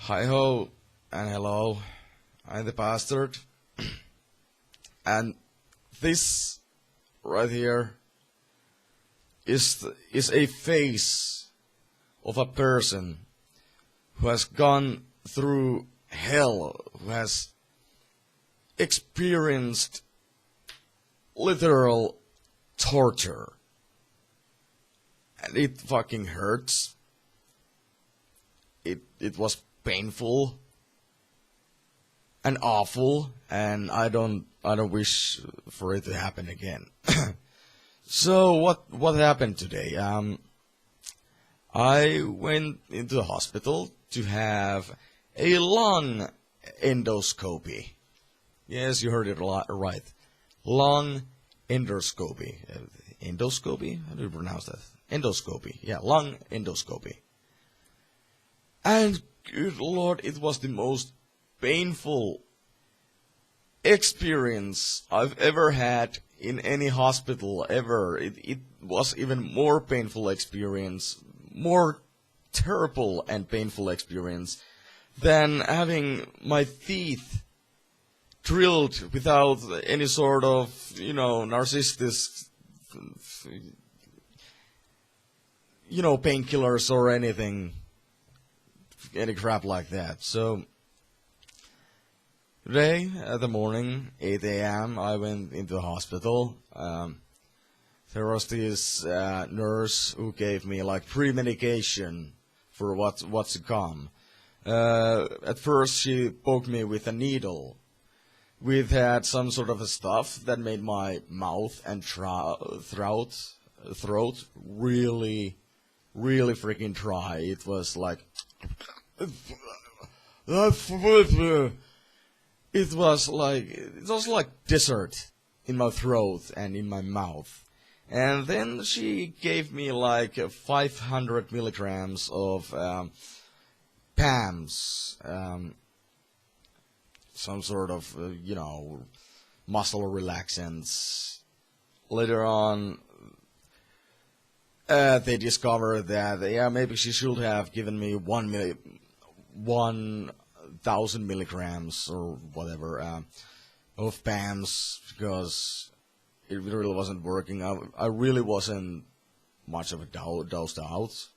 Hi ho and hello, I'm the bastard, and this right here is a face of a person who has gone through hell, who has experienced literal torture, and it fucking hurts. It was painful and awful, and I don't wish for it to happen again. So what happened today? I went into the hospital to have a lung endoscopy. Yes, you heard it right. Lung endoscopy. Endoscopy? How do you pronounce that? Endoscopy. Yeah, lung endoscopy. And good Lord, it was the most painful experience I've ever had in any hospital ever. It was even more painful experience, more terrible and painful experience than having my teeth drilled without any sort of, narcissistic, painkillers or anything. Any crap like that. So today at the morning, 8 a.m., I went into the hospital. There was this nurse who gave me like pre-medication for what's to come. At first, she poked me with a needle. We've had some sort of a stuff that made my mouth and throat really, really freaking dry. It was like. It was like dessert in my throat and in my mouth. And then she gave me like 500 milligrams of PAMS, some sort of muscle relaxants. Later on, they discovered that maybe she should have given me 1,000 milligrams or whatever of PAMS, because it really wasn't working. I really wasn't much of a dosed out.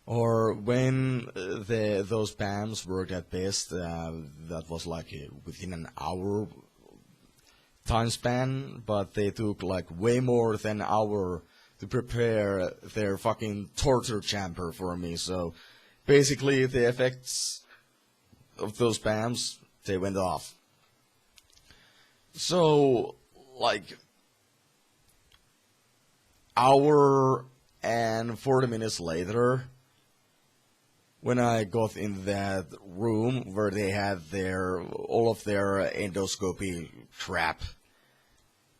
Or when those PAMS worked at best, that was like within an hour time span, but they took like way more than an hour to prepare their fucking torture chamber for me. So basically the effects of those PAMs, they went off. So like hour and 40 minutes later, when I got in that room where they had all of their endoscopy crap,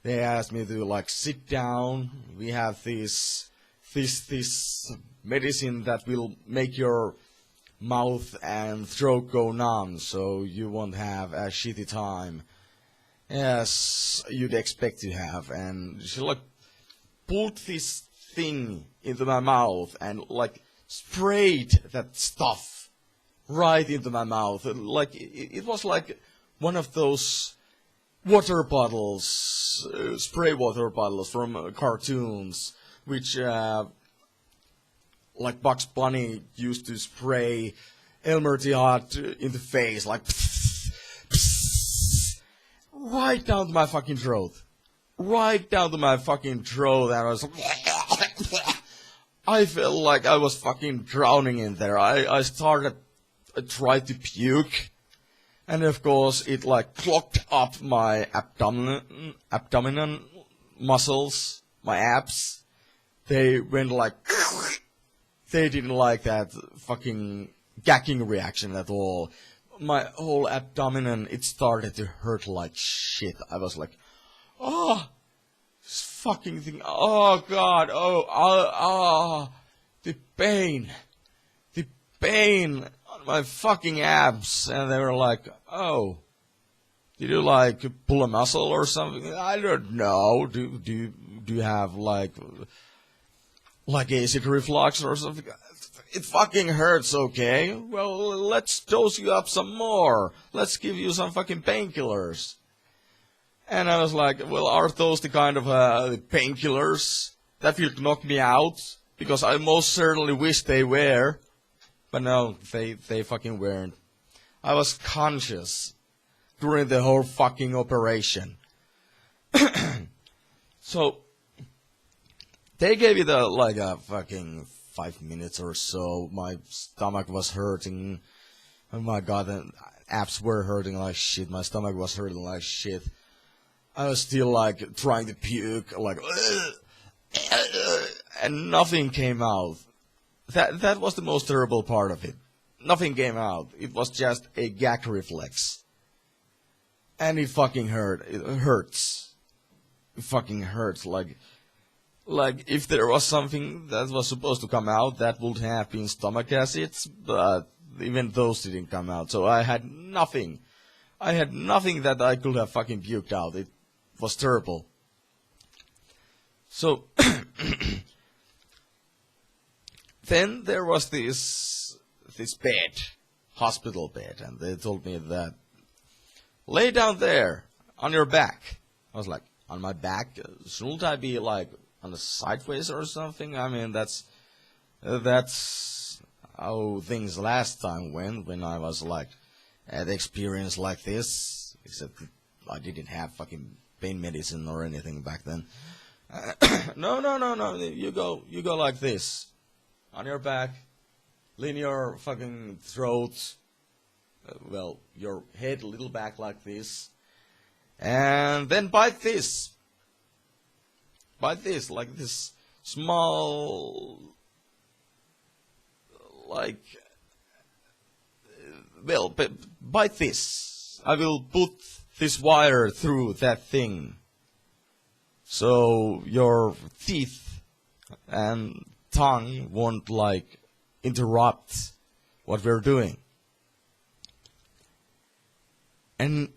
they asked me to like sit down. We have this medicine that will make your mouth and throat go numb, so you won't have a shitty time as you'd expect to have. And she like pulled this thing into my mouth and like sprayed that stuff right into my mouth. Like it was like one of those water bottles, spray water bottles from cartoons, which like Bugs Bunny used to spray Elmer the Hot in the face, like right down to my fucking throat. Right down to my fucking throat, and I was I felt like I was fucking drowning in there. I tried to puke, and of course it like clogged up my abdominal muscles, my abs. They went like, they didn't like that fucking gagging reaction at all. My whole abdomen, it started to hurt like shit. I was like, oh, this fucking thing, oh god, the pain on my fucking abs. And they were like, oh, did you like pull a muscle or something? I don't know. Do you have like acid reflux or something? it fucking hurts, okay? Well, let's dose you up some more. Let's give you some fucking painkillers. And I was like, well, are those the kind of painkillers that will knock me out? Because I most certainly wish they were. But no, they fucking weren't. I was conscious during the whole fucking operation. So, they gave it like a fucking 5 minutes or so. My stomach was hurting. Oh my god, the abs were hurting like shit. My stomach was hurting like shit. I was still like trying to puke, like, and nothing came out. That was the most terrible part of it. Nothing came out. It was just a gag reflex. And it fucking hurt. It hurts. It fucking hurts. Like if there was something that was supposed to come out, that would have been stomach acids, but even those didn't come out. So I had nothing. I had nothing that I could have fucking puked out. It was terrible. So then there was this bed, hospital bed, and they told me that lay down there on your back. I was like, on my back? Shouldn't I be like on the sideways or something? I mean, that's how things last time went when I was like had experience like this. Except I didn't have fucking pain medicine or anything back then. No. You go like this. On your back. Lean your fucking throat. Your head a little back like this. And then bite this. Bite this, like this small, bite this. I will put this wire through that thing. So your teeth and tongue won't interrupt what we're doing. And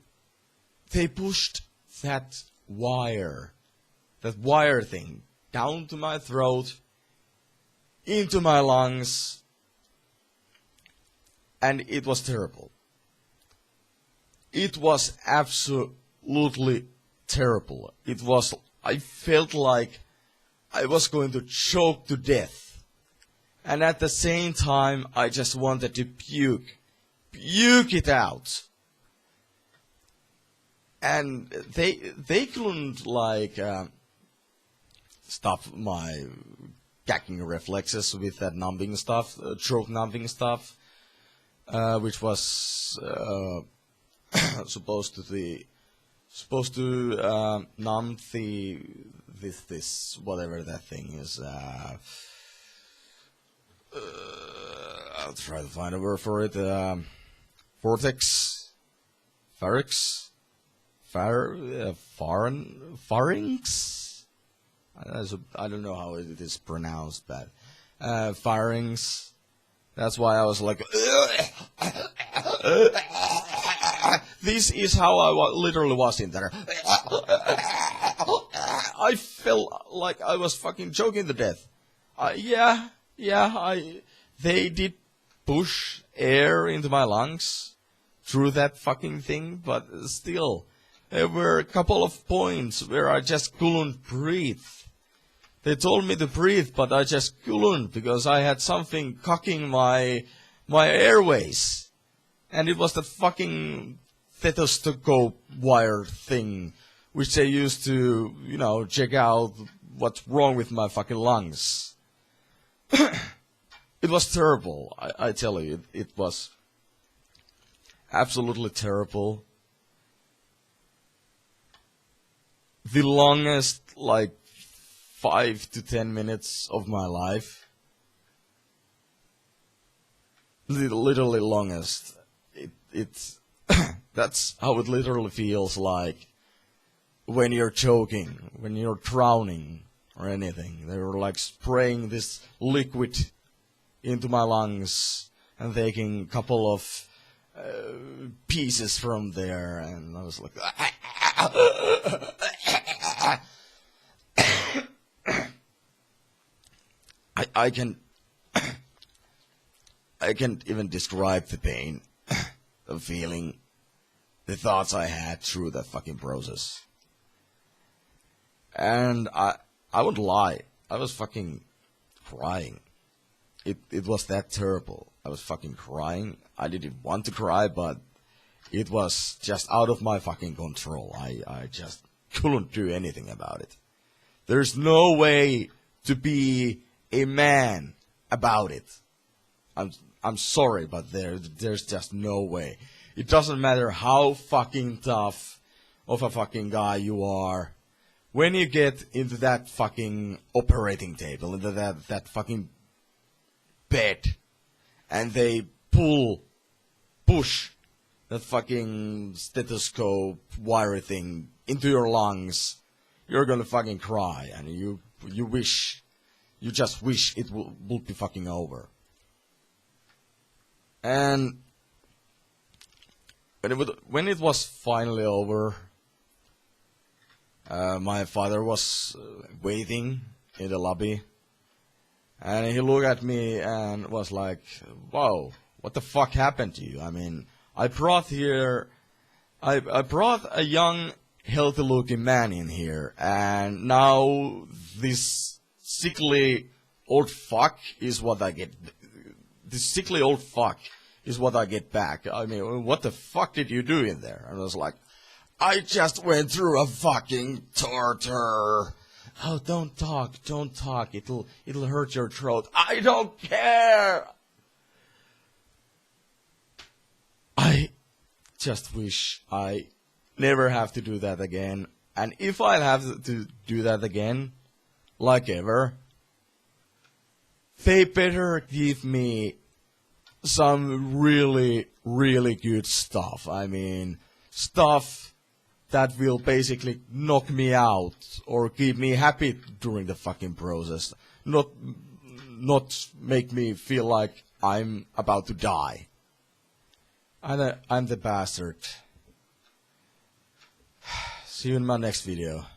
they pushed that wire thing down to my throat, into my lungs, and it was terrible. It was absolutely terrible. I felt like I was going to choke to death. And at the same time, I just wanted to puke it out. And they couldn't stop my gagging reflexes with that numbing stuff, throat numbing stuff, which was supposed to numb this whatever that thing is. I'll try to find a word for it. Vortex, pharynx, pharynx. I don't know how it is pronounced, but pharynx. That's why I was like, this is how I literally was in there. I felt like I was fucking choking to death. They did push air into my lungs through that fucking thing, but still, there were a couple of points where I just couldn't breathe. They told me to breathe, but I just couldn't because I had something cocking my airways. And it was that fucking stethoscope wire thing, which they used to, check out what's wrong with my fucking lungs. It was terrible, I tell you. It was absolutely terrible. The longest, 5 to 10 minutes of my life. Literally longest. It's that's how it literally feels like when you're choking, when you're drowning or anything. They were spraying this liquid into my lungs and taking a couple of pieces from there, and I was like, I can I can't even describe the pain, the feeling, the thoughts I had through that fucking process. And I wouldn't lie, I was fucking crying. It was that terrible. I was fucking crying. I didn't want to cry, but it was just out of my fucking control. I just couldn't do anything about it. There's no way to be a man about it. I'm sorry, but there's just no way. It doesn't matter how fucking tough of a fucking guy you are. When you get into that fucking operating table, into that fucking bed, and they push that fucking stethoscope wire thing into your lungs, you're gonna fucking cry, and you just wish it would be fucking over. And when it was finally over, my father was waiting in the lobby, and he looked at me and was like, "Whoa, what the fuck happened to you? I mean, I brought a young, healthy-looking man in here, and now this sickly old fuck is what I get. This sickly old fuck is what I get back. I mean, what the fuck did you do in there?" And I was like, "I just went through a fucking torture." "Oh, don't talk. It'll hurt your throat." "I don't care." I just wish I never have to do that again. And if I have to do that again, like ever, they better give me some really, really good stuff. I mean, stuff that will basically knock me out or keep me happy during the fucking process. Not make me feel like I'm about to die. I'm the bastard. See you in my next video.